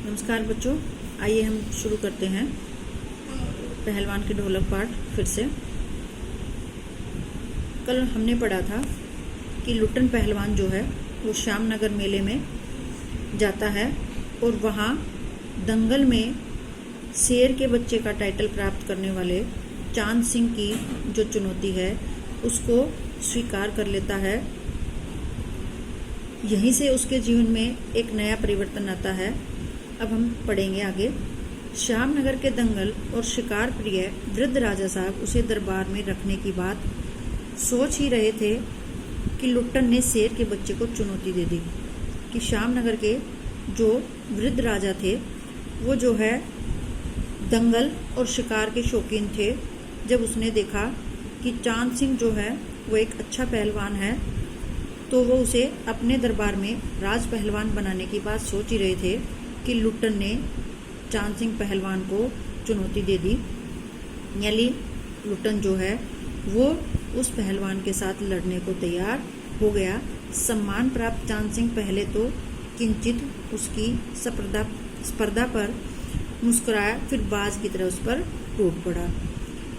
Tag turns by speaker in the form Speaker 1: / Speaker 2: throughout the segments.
Speaker 1: नमस्कार बच्चों, आइए हम शुरू करते हैं पहलवान की ढोलक पाठ फिर से। कल हमने पढ़ा था कि लुट्टन पहलवान जो है वो श्यामनगर मेले में जाता है और वहाँ दंगल में शेर के बच्चे का टाइटल प्राप्त करने वाले चांद सिंह की जो चुनौती है उसको स्वीकार कर लेता है। यहीं से उसके जीवन में एक नया परिवर्तन आता है। अब हम पढ़ेंगे आगे। श्यामनगर के दंगल और शिकार प्रिय वृद्ध राजा साहब उसे दरबार में रखने की बात सोच ही रहे थे कि लुट्टन ने शेर के बच्चे को चुनौती दे दी कि श्यामनगर के जो वृद्ध राजा थे वो जो है दंगल और शिकार के शौकीन थे। जब उसने देखा कि चांद सिंह जो है वो एक अच्छा पहलवान है तो वो उसे अपने दरबार में राज पहलवान बनाने की बात सोच ही रहे थे कि लुट्टन ने चांद सिंह पहलवान को चुनौती दे दी। यानी लुट्टन जो है वो उस पहलवान के साथ लड़ने को तैयार हो गया। सम्मान प्राप्त चांद सिंह पहले तो किंचित उसकी स्पर्धा पर मुस्कुराया, फिर बाज की तरह उस पर टूट पड़ा।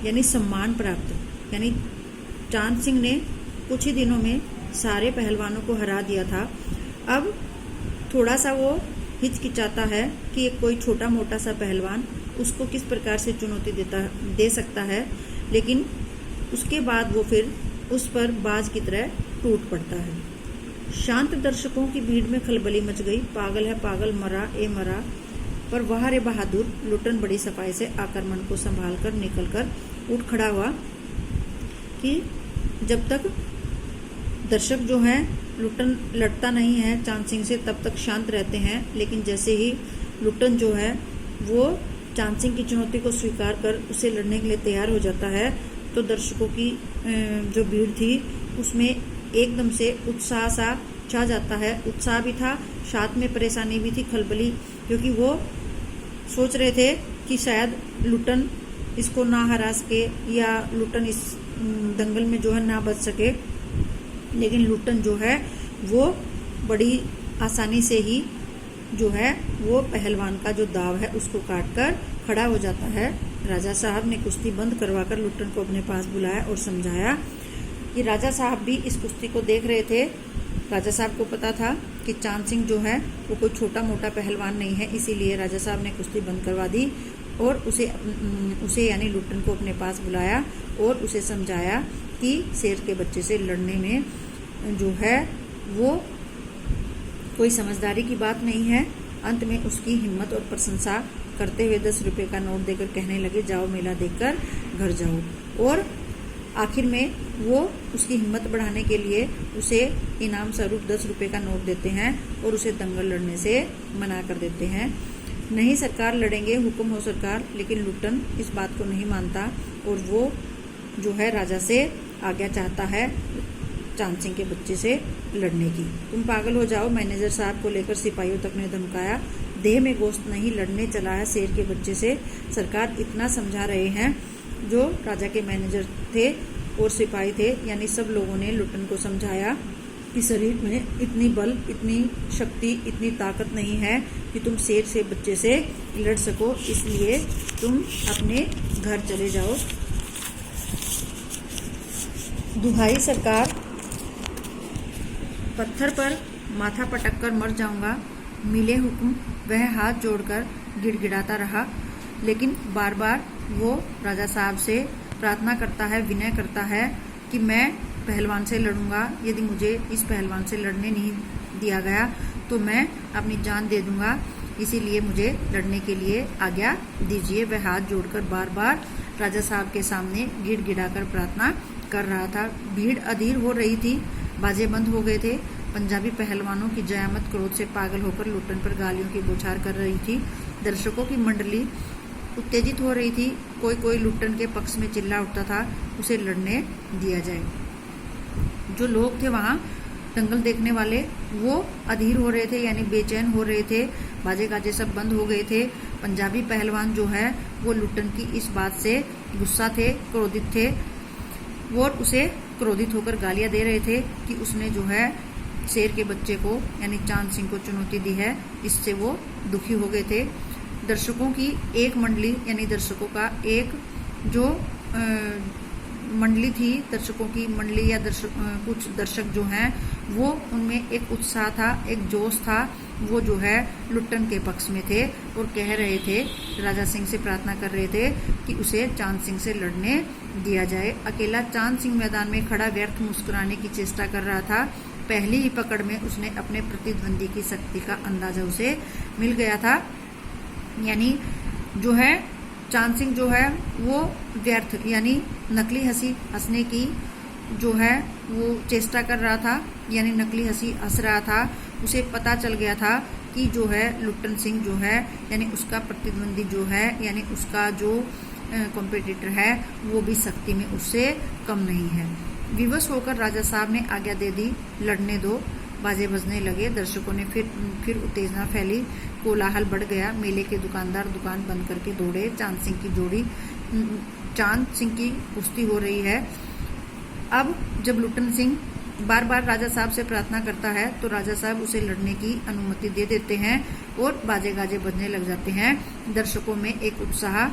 Speaker 1: यानी सम्मान प्राप्त, यानी चांद सिंह ने कुछ ही दिनों में सारे पहलवानों को हरा दिया था। अब थोड़ा सा वो हिचकिचाता है कि कोई छोटा मोटा सा पहलवान उसको किस प्रकार से चुनौती दे सकता है, लेकिन उसके बाद वो फिर उस पर बाज की तरह टूट पड़ता है। शांत दर्शकों की भीड़ में खलबली मच गई। पागल है पागल, मरा ए मरा। पर वाह रे बहादुर, लुट्टन बड़ी सफाई से आक्रमण को संभाल कर निकल कर उठ खड़ा हुआ कि जब तक दर्शक जो हैं लुट्टन लड़ता नहीं है चांद सिंह से तब तक शांत रहते हैं, लेकिन जैसे ही लुट्टन जो है वो चांद सिंह की चुनौती को स्वीकार कर उसे लड़ने के लिए तैयार हो जाता है तो दर्शकों की जो भीड़ थी उसमें एकदम से उत्साह सा छा जाता है। उत्साह भी था, साथ में परेशानी भी थी, खलबली, क्योंकि वो सोच रहे थे कि शायद लुट्टन इसको ना हरा सके या लुट्टन इस दंगल में जो है ना बच सके। लेकिन लुट्टन जो है वो बड़ी आसानी से ही जो है वो पहलवान का जो दाव है उसको काट कर खड़ा हो जाता है। राजा साहब ने कुश्ती बंद करवाकर लुट्टन को अपने पास बुलाया और समझाया कि राजा साहब भी इस कुश्ती को देख रहे थे। राजा साहब को पता था कि चांद सिंह जो है वो कोई छोटा मोटा पहलवान नहीं है, इसीलिए राजा साहब ने कुश्ती बंद करवा दी और उसे यानी लुट्टन को अपने पास बुलाया और उसे समझाया कि शेर के बच्चे से लड़ने में जो है वो कोई समझदारी की बात नहीं है। अंत में उसकी हिम्मत और प्रशंसा करते हुए 10 रुपये का नोट देकर कहने लगे, जाओ मेला देखकर घर जाओ। और आखिर में वो उसकी हिम्मत बढ़ाने के लिए उसे इनाम स्वरूप 10 रुपये का नोट देते हैं और उसे दंगल लड़ने से मना कर देते हैं। नहीं सरकार, लड़ेंगे, हुक्म हो सरकार। लेकिन लुट्टन इस बात को नहीं मानता और वो जो है राजा से आज्ञा चाहता है चांद सिंह के बच्चे से लड़ने की। तुम पागल हो जाओ, मैनेजर साहब को लेकर सिपाहियों तक ने धमकाया। देह में गोश्त नहीं, लड़ने चला है शेर के बच्चे से। सरकार इतना समझा रहे हैं। जो राजा के मैनेजर थे और सिपाही थे यानी सब लोगों ने लुट्टन को समझाया कि शरीर में इतनी बल, इतनी शक्ति, इतनी ताकत नहीं है कि तुम शेर से बच्चे से लड़ सको, इसलिए तुम अपने घर चले जाओ। दुहाई सरकार, पत्थर पर माथा पटक कर मर जाऊंगा। मिले हुक्म, वह हाथ जोड़कर गिड़गिड़ाता रहा, लेकिन बार बार वो राजा साहब से प्रार्थना करता है, विनय करता है कि मैं पहलवान से लड़ूंगा। यदि मुझे इस पहलवान से लड़ने नहीं दिया गया तो मैं अपनी जान दे दूंगा, इसीलिए मुझे लड़ने के लिए आज्ञा दीजिए। वह हाथ जोड़कर बार बार राजा साहब के सामने गिड़गिड़ाकर प्रार्थना कर रहा था। भीड़ अधीर हो रही थी, बाजे बंद हो गए थे। पंजाबी पहलवानों की जयामत क्रोध से पागल होकर लुट्टन पर गालियों की बौछार कर रही थी। दर्शकों की मंडली उत्तेजित हो रही थी। कोई कोई लुट्टन के पक्ष में चिल्ला उठता था, उसे लड़ने दिया जाए। जो लोग थे वहाँ दंगल देखने वाले वो अधीर हो रहे थे, यानी बेचैन हो रहे थे। बाजे गाजे सब बंद हो गए थे। पंजाबी पहलवान जो है वो लुट्टन की इस बात से गुस्सा थे, क्रोधित थे। वो उसे क्रोधित होकर गालियां दे रहे थे कि उसने जो है शेर के बच्चे को यानी चांद सिंह को चुनौती दी है, इससे वो दुखी हो गए थे। दर्शकों की एक मंडली यानी दर्शकों का एक जो मंडली थी, दर्शकों की मंडली या कुछ दर्शक जो हैं वो उनमें एक उत्साह था, एक जोश था, वो जो है लुट्टन के पक्ष में थे और कह रहे थे, राजा सिंह से प्रार्थना कर रहे थे कि उसे चांद सिंह से लड़ने दिया जाए। अकेला चांद सिंह मैदान में खड़ा व्यर्थ मुस्कुराने की चेष्टा कर रहा था। पहली ही पकड़ में उसने अपने प्रतिद्वंदी की शक्ति का अंदाजा उसे मिल गया था। यानी जो है चांद सिंह जो है वो व्यर्थ यानी नकली हंसी हंसने की जो है वो चेष्टा कर रहा था, यानी नकली हंसी हंस रहा था। उसे पता चल गया था कि जो है लुट्टन सिंह जो है यानी उसका प्रतिद्वंदी जो है यानी उसका जो कॉम्पिटिटर है वो भी शक्ति में उससे कम नहीं है। विवश होकर राजा साहब ने आज्ञा दे दी, लड़ने दो। बाजे बजने लगे, दर्शकों ने फिर उत्तेजना फैली, कोलाहल बढ़ गया। मेले के दुकानदार दुकान बंद करके दौड़े। चांद सिंह की कुश्ती हो रही है। अब जब लुट्टन सिंह बार बार राजा साहब से प्रार्थना करता है तो राजा साहब उसे लड़ने की अनुमति दे देते हैं और बाजे गाजे बजने लग जाते हैं। दर्शकों में एक उत्साह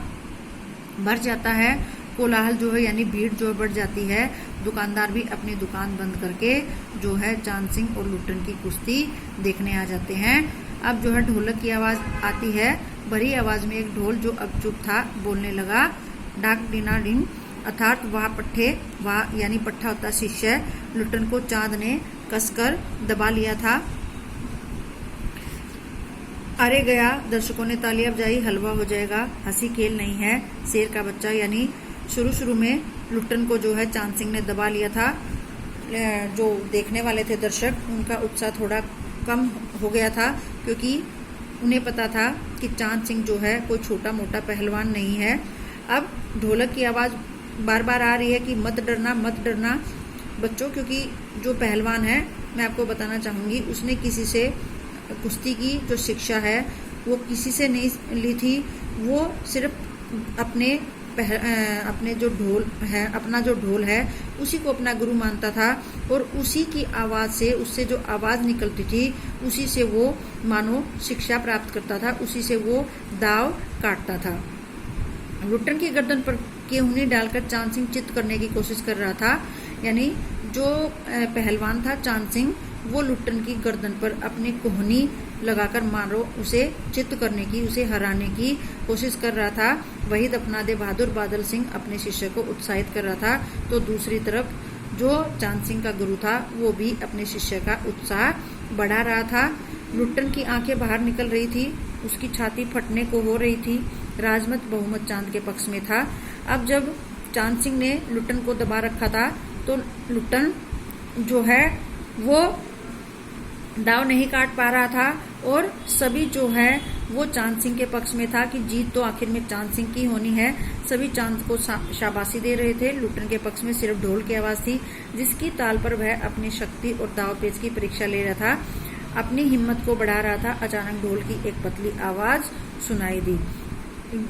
Speaker 1: बढ़ जाता है, कोलाहल जो है यानी भीड़ जो बढ़ जाती है। दुकानदार भी अपनी दुकान बंद करके जो है चांद सिंह और लुट्टन की कुश्ती देखने आ जाते हैं। अब जो है ढोलक की आवाज आती है, बड़ी आवाज में एक ढोल जो अब चुप था बोलने लगा, डाक डिना डिन, अर्थात वाह यानी पट्ठा होता शिष्य। लुट्टन को चांद ने कसकर दबा लिया था। अरे गया, दर्शकों ने तालियां बजाई, हलवा हो जाएगा। हंसी खेल नहीं है। शेर का बच्चा यानी शुरू में लुट्टन को जो है चांद सिंह ने दबा लिया था। जो देखने वाले थे दर्शक, उनका उत्साह थोड़ा कम हो गया था क्योंकि उन्हें पता था कि चांद सिंह जो है कोई छोटा मोटा पहलवान नहीं है। अब ढोलक की आवाज बार बार आ रही है कि मत डरना बच्चों, क्योंकि जो पहलवान है मैं आपको बताना चाहूंगी उसने किसी से कुश्ती की जो शिक्षा है वो किसी से नहीं ली थी। वो सिर्फ अपने जो ढोल है, अपना जो ढोल है उसी को अपना गुरु मानता था और उसी की आवाज से, उससे जो आवाज निकलती थी उसी से वो मानो शिक्षा प्राप्त करता था, उसी से वो दाव काटता था। लुट्टन की गर्दन पर केहूनी डालकर चांद सिंह चित्त करने की कोशिश कर रहा था। यानी जो पहलवान था चांद सिंह वो लुट्टन की गर्दन पर अपनी कोहनी लगाकर मारो उसे चित्त करने की, उसे हराने की कोशिश कर रहा था। वही दफनादे बहादुर बादल सिंह अपने शिष्य को उत्साहित कर रहा था, तो दूसरी तरफ जो चांद सिंह का गुरु था वो भी अपने शिष्य का उत्साह बढ़ा रहा था। लुट्टन की आंखें बाहर निकल रही थी, उसकी छाती फटने को हो रही थी। राजमत बहुमत चांद के पक्ष में था। अब जब चांद सिंह ने लुट्टन को दबा रखा था तो लुट्टन जो है वो दाव नहीं काट पा रहा था और सभी जो है वो चांद सिंह के पक्ष में था कि जीत तो आखिर में चांद सिंह की होनी है। सभी चांद को शाबाशी दे रहे थे। लुट्टन के पक्ष में सिर्फ ढोल की आवाज थी जिसकी ताल पर वह अपनी शक्ति और दाव पेच की परीक्षा ले रहा था, अपनी हिम्मत को बढ़ा रहा था। अचानक ढोल की एक पतली आवाज सुनाई दी,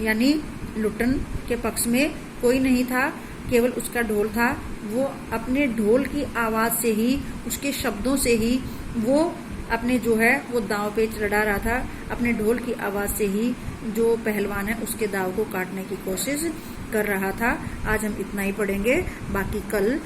Speaker 1: यानी लुट्टन के पक्ष में कोई नहीं था, केवल उसका ढोल था। वो अपने ढोल की आवाज से ही, उसके शब्दों से ही वो अपने जो है वो दाव पेच लड़ा रहा था। अपने ढोल की आवाज से ही जो पहलवान है उसके दाव को काटने की कोशिश कर रहा था। आज हम इतना ही पढ़ेंगे, बाकी कल